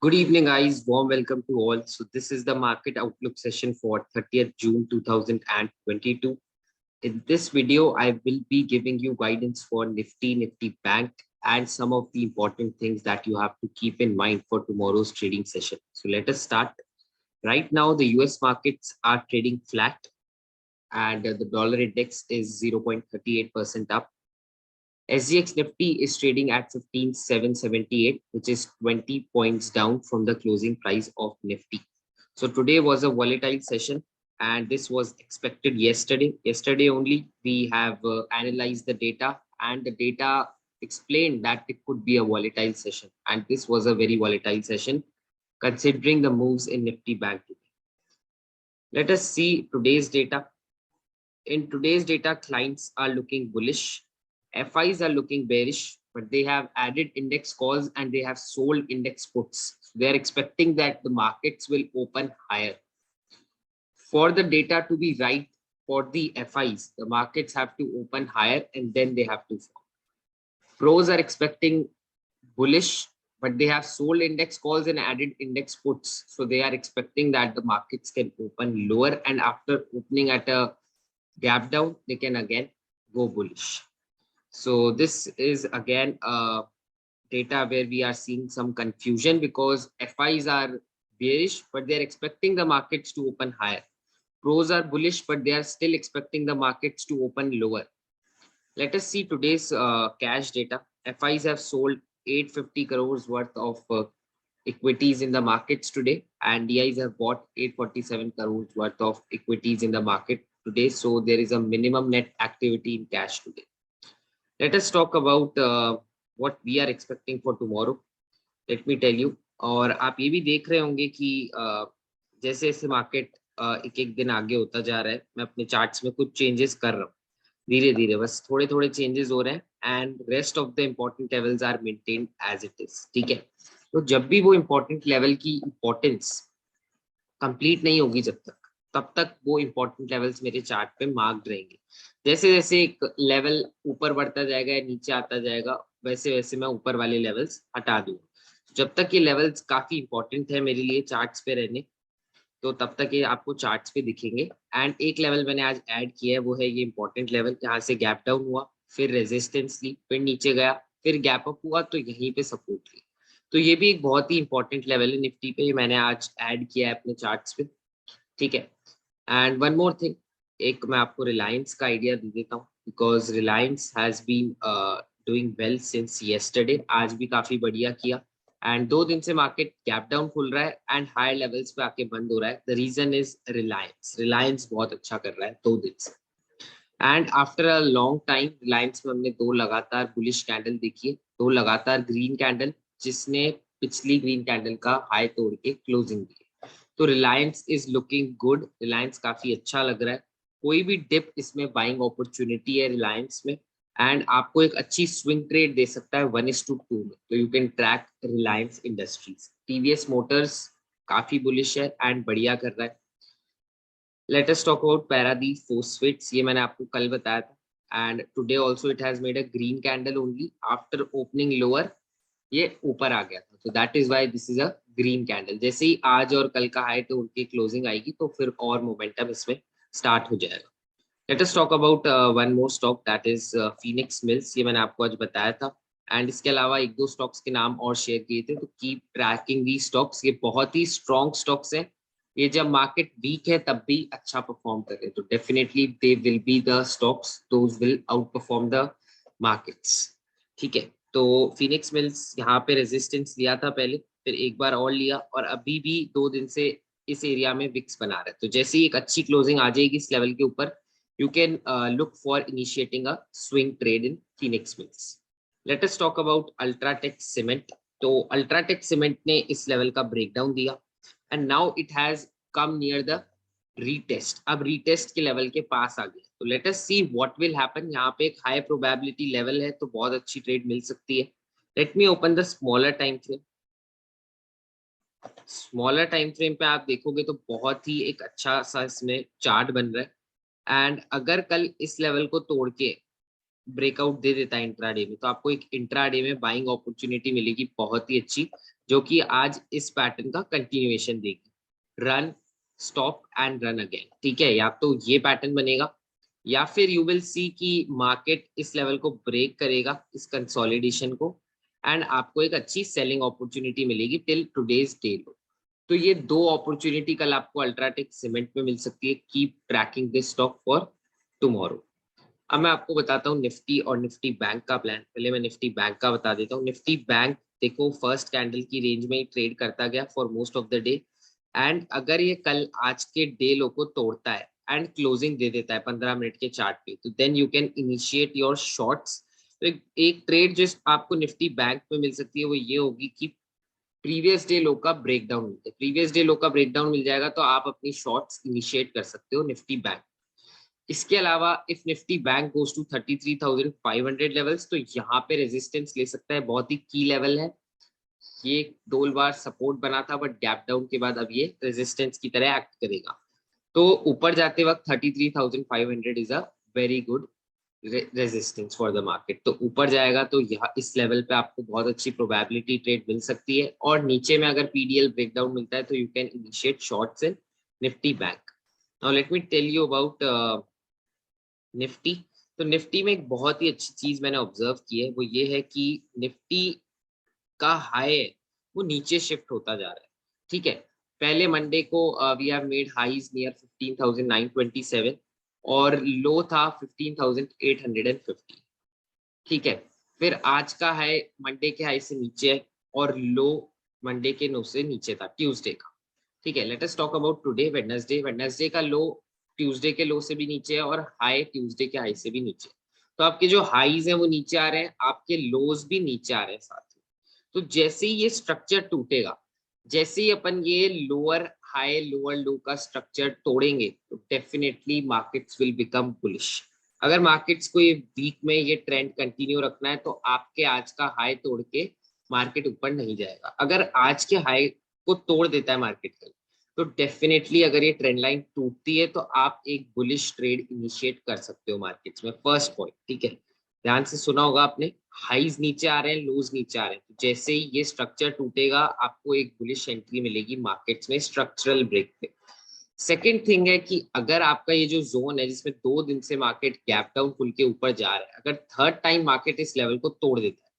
Good evening, guys. Warm welcome to all. So, this is the market outlook session for 30th June 2022. In this video, I will be giving you guidance for Nifty Bank and some of the important things that you have to keep in mind for tomorrow's trading session. So, let us start. Right now, the US markets are trading flat and the dollar index is 0.38% up. SGX Nifty is trading at 15,778, which is 20 points down from the closing price of Nifty. So today was a volatile session and this was expected yesterday. Yesterday only we have analyzed the data and the data explained that it could be a volatile session. And this was a very volatile session considering the moves in Nifty Bank today. Let us see today's data. In today's data, clients are looking bullish. FIs are looking bearish, but they have added index calls and they have sold index puts. So they are expecting that the markets will open higher. For the data to be right for the FIs, the markets have to open higher and then they have to fall. Pros are expecting bullish, but they have sold index calls and added index puts. So they are expecting that the markets can open lower, and after opening at a gap down, they can again go bullish. So this is again data where we are seeing some confusion because FIs are bearish, but they're expecting the markets to open higher. Pros are bullish, but they are still expecting the markets to open lower. Let us see today's cash data. FIs have sold 850 crores worth of equities in the markets today, and DIs have bought 847 crores worth of equities in the market today. So there is a minimum net activity in cash today. Let us talk about what we are expecting for tomorrow. Let me tell you. और आप ये भी देख रहे होंगे कि जैसे जैसे मार्केट एक एक दिन आगे होता जा रहा है, मैं अपने चार्ट्स में कुछ चेंजेस कर रहा हूँ धीरे धीरे, बस थोड़े थोड़े चेंजेस हो रहे हैं and rest of the important levels are maintained as it is. ठीक है, तो जब भी वो इम्पोर्टेंट लेवल की इम्पोर्टेंस कंप्लीट नहीं होगी जब तक, तब तक वो इम्पोर्टेंट लेवल्स मेरे चार्ट पे मार्क्ड रहेंगे. जैसे जैसे एक लेवल ऊपर बढ़ता जाएगा या नीचे आता जाएगा, वैसे वैसे मैं ऊपर वाले लेवल्स हटा दूंगा. जब तक ये लेवल्स काफी इंपॉर्टेंट है मेरे लिए चार्ट्स पे रहने, तो तब तक ये आपको चार्ट्स पे दिखेंगे. एंड एक लेवल मैंने आज ऐड किया है, वो है ये इंपॉर्टेंट लेवल. यहाँ से गैप डाउन हुआ, फिर रेजिस्टेंस ली, फिर नीचे गया, फिर गैप अप हुआ, तो यहीं पे सपोर्ट ली. तो ये भी एक बहुत ही इंपॉर्टेंट लेवल है निफ्टी पे, ये मैंने आज ऐड किया है अपने चार्ट्स पे. ठीक है, एंड वन मोर थिंग, एक मैं आपको रिलायंस का आइडिया दे देता हूँ because Reliance has been doing well since yesterday. आज भी काफी बढ़िया किया एंड 2 दिन से मार्केट गैप डाउन खुल रहा है एंड हायर लेवल्स पे आके बंद हो रहा है. The reason is Reliance. Reliance बहुत अच्छा कर रहा है 2 दिन से and after a long time Reliance में हमने 2 लगातार बुलिश कैंडल देखी है, 2 लगातार ग्रीन कैंडल, जिसने पिछली ग्रीन कैंडल का हाई तोड़ के क्लोजिंग दी. तो Reliance is looking good. Reliance काफी अच्छा लग रहा है. कोई भी डिप इसमें बाइंग अपॉर्चुनिटी है रिलायंस में एंड आपको एक अच्छी स्विंग ट्रेड दे सकता है 1:2 में. तो you can track Reliance Industries. TVS Motors काफी बुलिश है एंड बढ़िया कर रहा है. Let us talk about Paradeep Phosphates. ये मैंने आपको कल बताया था and today also it has made a green candle only after opening lower. ये ऊपर आ गया था, तो that is why this is a green candle. जैसे ही आज और कल का हाई तो उनकी क्लोजिंग आएगी तो फिर और मोमेंटम इसमें स्टार्ट हो जाएगा. Late us talk about one more stock that is Phoenix mills. ये मैंने आपको आज बताया था एंड इसके अलावा 1-2 स्टॉक्स के नाम और शेयर किए थे. तो कीप ट्रैकिंग दी स्टॉक्स. ये बहुत ही स्ट्रॉन्ग स्टॉक्स हैं. ये जब मार्केट वीक है तब भी अच्छा परफॉर्म करे, तो definitely they will be the stocks those will out perform the markets. ठीक है, तो फिनिक्स मिल्स यहाँ पे रेजिस्टेंस लिया था पहले, फिर एक बार और लिया और अभी भी 2 दिन से इस एरिया में विक्स बना रहा है. तो जैसे ही एक अच्छी क्लोजिंग आ जाएगी इस लेवल के ऊपर, you can look for initiating a swing trade in Phoenix Mills. Let us talk about Ultratech Cement. तो Ultratech Cement ने इस लेवल का ब्रेकडाउन दिया and now it has come near the retest. अब retest के level के पास आ गया. तो let us see what will happen. यहाँ पे एक high probability level है, तो बहुत अच्छी ट्रेड मिल सकती है. Let me open the smaller time frame. Smaller time frame पे आप देखोगे तो बहुत ही एक अच्छा सा इसमें चार्ट बन रहा है एंड अगर कल इस लेवल को तोड़ के ब्रेकआउट दे देता है इंट्राडे में, तो आपको एक इंट्राडे में बाइंग अपॉर्चुनिटी मिलेगी बहुत ही अच्छी, जो कि आज इस पैटर्न का कंटिन्यूएशन देगी। Run, stop and run again, ठीक है, या तो ये पैटर्न बनेगा या फिर यू विल सी कि मार्केट इस लेवल को ब्रेक करेगा, इस कंसोलिडेशन को, एंड आपको एक अच्छी सेलिंग अपॉर्चुनिटी मिलेगी टिल टुडेज डे लो। तो ये दो अपॉर्चुनिटी कल आपको अल्ट्राटेक सीमेंट में मिल सकती है। Keep trekking this stock for tomorrow. अब मैं आपको बताता हूँ निफ्टी और निफ्टी बैंक का प्लान। पहले मैं निफ्टी बैंक का बता देता हूँ। निफ्टी बैंक देखो फर्स्ट कैंडल की रेंज में ही ट्रेड करता गया for most of the day, and अगर ये कल आज के डे लो को तोड़ता है एंड क्लोजिंग दे देता है 15 मिनट के चार्ट पे, तो then you can initiate your shorts. तो एक ट्रेड जो आपको निफ्टी बैंक में मिल सकती है वो ये होगी कि प्रीवियस डे लो का ब्रेकडाउन मिलता है, प्रीवियस डे लो का ब्रेकडाउन मिल जाएगा तो आप अपनी शॉर्ट्स इनिशिएट कर सकते हो निफ्टी बैंक। इसके अलावा if Nifty bank goes to 33,500 levels, तो यहाँ पे रेजिस्टेंस ले सकता है, बहुत ही की लेवल है। ये 2 बार सपोर्ट बना था बट गैप डाउन के बाद अब ये रेजिस्टेंस की तरह एक्ट करेगा। तो ऊपर जाते वक्त 33,500 is a very good resistance for the market. तो ऊपर जाएगा तो यहाँ इस लेवल पे आपको बहुत अच्छी प्रोबेबिलिटी ट्रेड मिल सकती है, और नीचे में अगर पीडीएल ब्रेकडाउन मिलता है तो you can initiate shorts in Nifty bank. Now let me tell you about Nifty. तो निफ्टी में एक बहुत ही अच्छी चीज मैंने ऑब्जर्व की है, वो ये है कि निफ्टी का हाई है वो नीचे शिफ्ट होता जा रहा है, ठीक है। पहले मंडे को we have made highs near 15,927 और लो था 15,850, ठीक है। फिर आज का हाई मंडे के हाई से नीचे है और लो मंडे के नो से नीचे था ट्यूसडे का, ठीक है। Let us talk about today Wednesday. Wednesday का लो ट्यूसडे के लो से भी नीचे है और हाई ट्यूसडे के हाई से भी नीचे। तो आपके जो हाईज हैं वो नीचे आ रहे हैं, आपके लोज भी नीचे आ रहे हैं साथ में। तो जैसे ही ये स्ट्रक्चर टूटेगा, जैसे ही अपन ये लोअर हाई लोअर लो का स्ट्रक्चर तोड़ेंगे, तो definitely markets will become bullish. अगर मार्केट्स को ये वीक में ये ट्रेंड कंटिन्यू रखना है तो आपके आज का हाई तोड़ के मार्केट ऊपर नहीं जाएगा। अगर आज के हाई को तोड़ देता है मार्केट कल, तो डेफिनेटली अगर ये ट्रेंड लाइन टूटती है तो आप एक बुलिश ट्रेड इनिशिएट कर सकते हो मार्केट्स में। फर्स्ट पॉइंट, ठीक है, ध्यान से सुना होगा आपने। हाईज नीचे आ रहे हैं, लोज नीचे आ रहे हैं, तो जैसे ही ये स्ट्रक्चर टूटेगा आपको एक बुलिश एंट्री मिलेगी मार्केट्स में स्ट्रक्चरल ब्रेक पे। सेकेंड थिंग है कि अगर आपका ये जो जोन है जिसमें 2 दिन से मार्केट गैप डाउन खुल के ऊपर जा रहा है, अगर थर्ड टाइम मार्केट इस लेवल को तोड़ देता है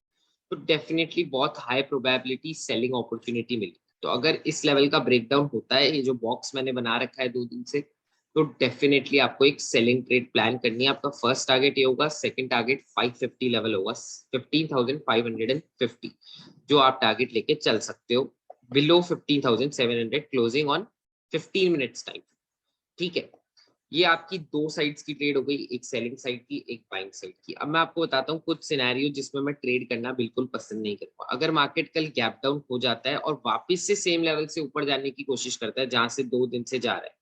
तो डेफिनेटली बहुत हाई प्रोबेबिलिटी सेलिंग अपॉर्चुनिटी मिलेगी। तो अगर इस लेवल का ब्रेकडाउन होता है, ये जो बॉक्स मैंने बना रखा है 2 दिन से, तो डेफिनेटली आपको एक सेलिंग ट्रेड प्लान करनी है। आपका फर्स्ट टारगेट ये होगा, सेकंड टारगेट 550 लेवल होगा, 15,550 जो आप टारगेट लेके चल सकते हो below 15,700 closing on 15 minutes time, ठीक है। ये आपकी 2 साइड्स की ट्रेड हो गई, एक सेलिंग साइड की, एक बाइंग साइड की। अब मैं आपको बताता हूँ कुछ सिनेरियो जिसमें मैं ट्रेड करना बिल्कुल पसंद नहीं करता। अगर मार्केट कल गैप डाउन हो जाता है और वापस से सेम लेवल से ऊपर जाने की कोशिश करता है जहां से 2 दिन से जा रहा है,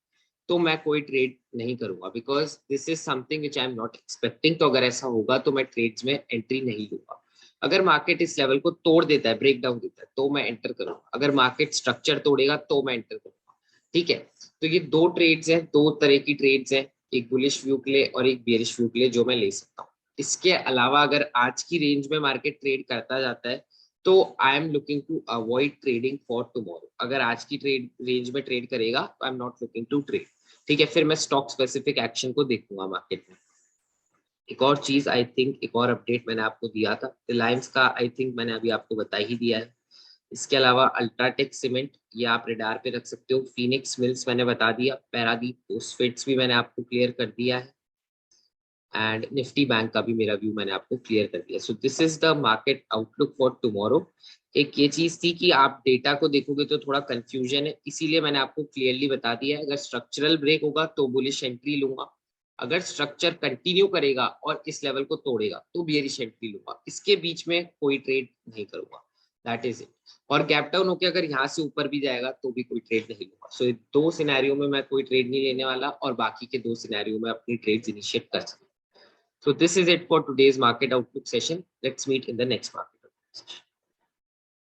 तो मैं कोई ट्रेड नहीं करूंगा, because this is something which I am not expecting. तो अगर ऐसा होगा तो मैं ट्रेड्स में एंट्री नहीं लूंगा। अगर मार्केट इस लेवल को तोड़ देता है, ब्रेक डाउन देता है, तो मैं एंटर करूंगा। अगर मार्केट स्ट्रक्चर तोड़ेगा तो मैं एंटर करूंगा, ठीक है। तो ये 2 ट्रेड्स हैं, 2 तरह की ट्रेड्स हैं, एक बुलिश व्यू के लिए और एक बेरिश व्यू के लिए जो मैं ले सकता हूँ। इसके अलावा अगर आज की रेंज में मार्केट ट्रेड करता जाता है तो I am looking to avoid trading for tomorrow. अगर आज की ट्रेड रेंज में ट्रेड करेगा तो I am not looking to trade, ठीक है। फिर मैं स्टॉक स्पेसिफिक एक्शन को देखूंगा मार्केट में। एक और चीज आई थिंक, एक और अपडेट मैंने आपको दिया था रिलायंस का, आई थिंक मैंने अभी आपको बता ही दिया है। इसके अलावा अल्ट्राटेक सीमेंट ये आप रेडार पे रख सकते हो। फिनिक्स मिल्स मैंने बता दिया, पैरादीप फोस्फेट्स भी मैंने आपको क्लियर कर दिया है, एंड निफ्टी बैंक का भी मेरा व्यू मैंने आपको क्लियर कर दिया। So this is the market outlook for tomorrow. एक ये चीज थी कि आप डेटा को देखोगे तो थोड़ा कंफ्यूजन है, इसीलिए मैंने आपको क्लियरली बता दिया है। अगर स्ट्रक्चरल ब्रेक होगा तो बुलिश एंट्री लूंगा, अगर स्ट्रक्चर कंटिन्यू करेगा और इस लेवल को तोड़ेगा तो बेयरिश एंट्री लूंगा। इसके बीच में कोई ट्रेड नहीं करूंगा, दैट इज इट। और गैप डाउन होकर अगर यहाँ से ऊपर भी जाएगा तो भी कोई ट्रेड नहीं लूंगा। सो 2 सिनेरियो में मैं कोई ट्रेड नहीं लेने वाला और बाकी के 2 सिनेरियो में अपनी ट्रेड्स इनिशिएट कर सकता हूं। So this is it for today's market outlook session. Let's meet in the next market outlook session.